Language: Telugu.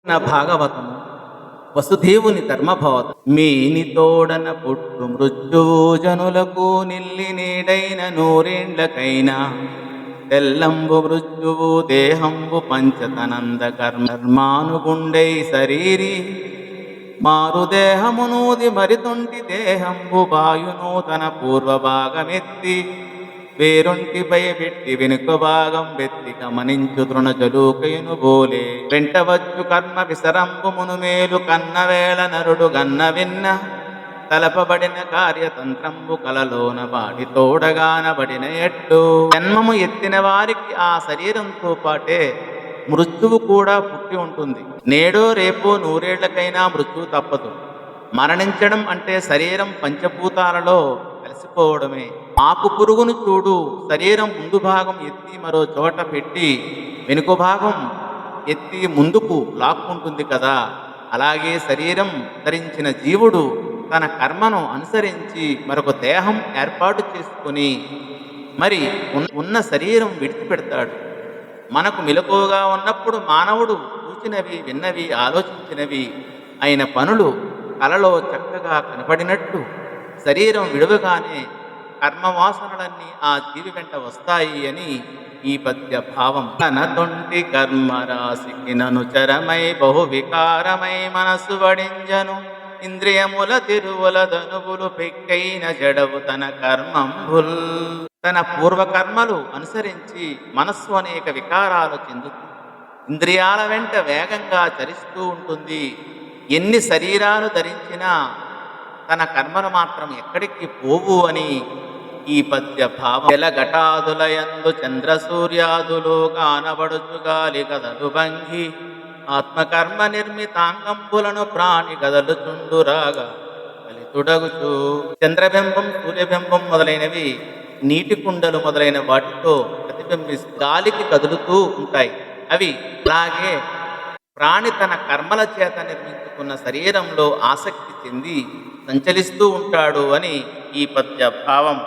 భాగవతము వసుదేవుని ధర్మభవత మేని తోడన పుట్టు మృత్యువు జనులకు నిల్లి నీడైన నూరేండ్లకైనా తెల్లంబు మృత్యువు దేహంబు పంచతనంద కర్మానుగుండై శరీరి మారు దేహమునూది మరితొంటి దేహంబు వాయును తన పూర్వభాగమెత్తి వేరొంటిపై పెట్టి వెనుక భాగం వెత్తి గమనించు తృణజలూకయును బోలే వెంటవచ్చు కర్మ విసరంబు మునుమేలు కన్నవేళ నరుడు గన్న విన్న తలపబడిన కార్యతంత్రంబు కలలోన వాడి తోడగానబడిన ఎట్టు జన్మము ఎత్తిన వారికి ఆ శరీరంతో పాటే మృత్యువు కూడా పుట్టి ఉంటుంది. నేడో రేపో నూరేళ్లకైనా మృత్యువు తప్పదు. మరణించడం అంటే శరీరం పంచభూతాలలో కలిసిపోవడమే. ఆకు పురుగును చూడు, శరీరం ముందు భాగం ఎత్తి మరో చోట పెట్టి వెనుక భాగం ఎత్తి ముందుకు లాక్కుంటుంది కదా. అలాగే శరీరం ధరించిన జీవుడు తన కర్మను అనుసరించి మరొక దేహం ఏర్పాటు చేసుకొని మరి ఉన్న శరీరం విడిచిపెడతాడు. మనకు మెలకువగా ఉన్నప్పుడు మానవుడు చూచినవి, విన్నవి, ఆలోచించినవి అయిన పనులు కలలో చక్కగా కనపడినట్టు శరీరం విడువగానే కర్మవాసనలన్నీ ఆ జీవి వెంట వస్తాయి అని ఈ పద్య భావం. తన తొంటి కర్మరాశికి నను చరమై బహు వికారమై మనసు వడింజను ఇంద్రియముల తిరువుల ధనువులు పెక్కైన జడవు తన కర్మంబుల్. తన పూర్వకర్మలు అనుసరించి మనస్సు అనేక వికారాలు చెందుతుంది. ఇంద్రియాల వెంట వేగంగా చరిస్తూ ఉంటుంది. ఎన్ని శరీరాలు ధరించినా తన కర్మలు మాత్రం ఎక్కడికి పోవు అని ఈ పద్య భావం. జలఘటాదులయందు చంద్ర సూర్యాదులు కానబడుచు గాలి కదలు భంగి ఆత్మకర్మ నిర్మితాంగంబులను ప్రాణి కదలు చుండురాగా కలితుడగుచు. చంద్రబింబం, సూర్యబింబం మొదలైనవి నీటి కుండలు మొదలైన వాటితో ప్రతిబింబిస్తూ గాలికి కదులుతూ ఉంటాయి. అవి అలాగే ప్రాణి తన కర్మల చేత నిర్మించుకున్న శరీరంలో ఆసక్తి చెంది సంచలిస్తూ ఉంటాడు అని ఈ పద్య భావం.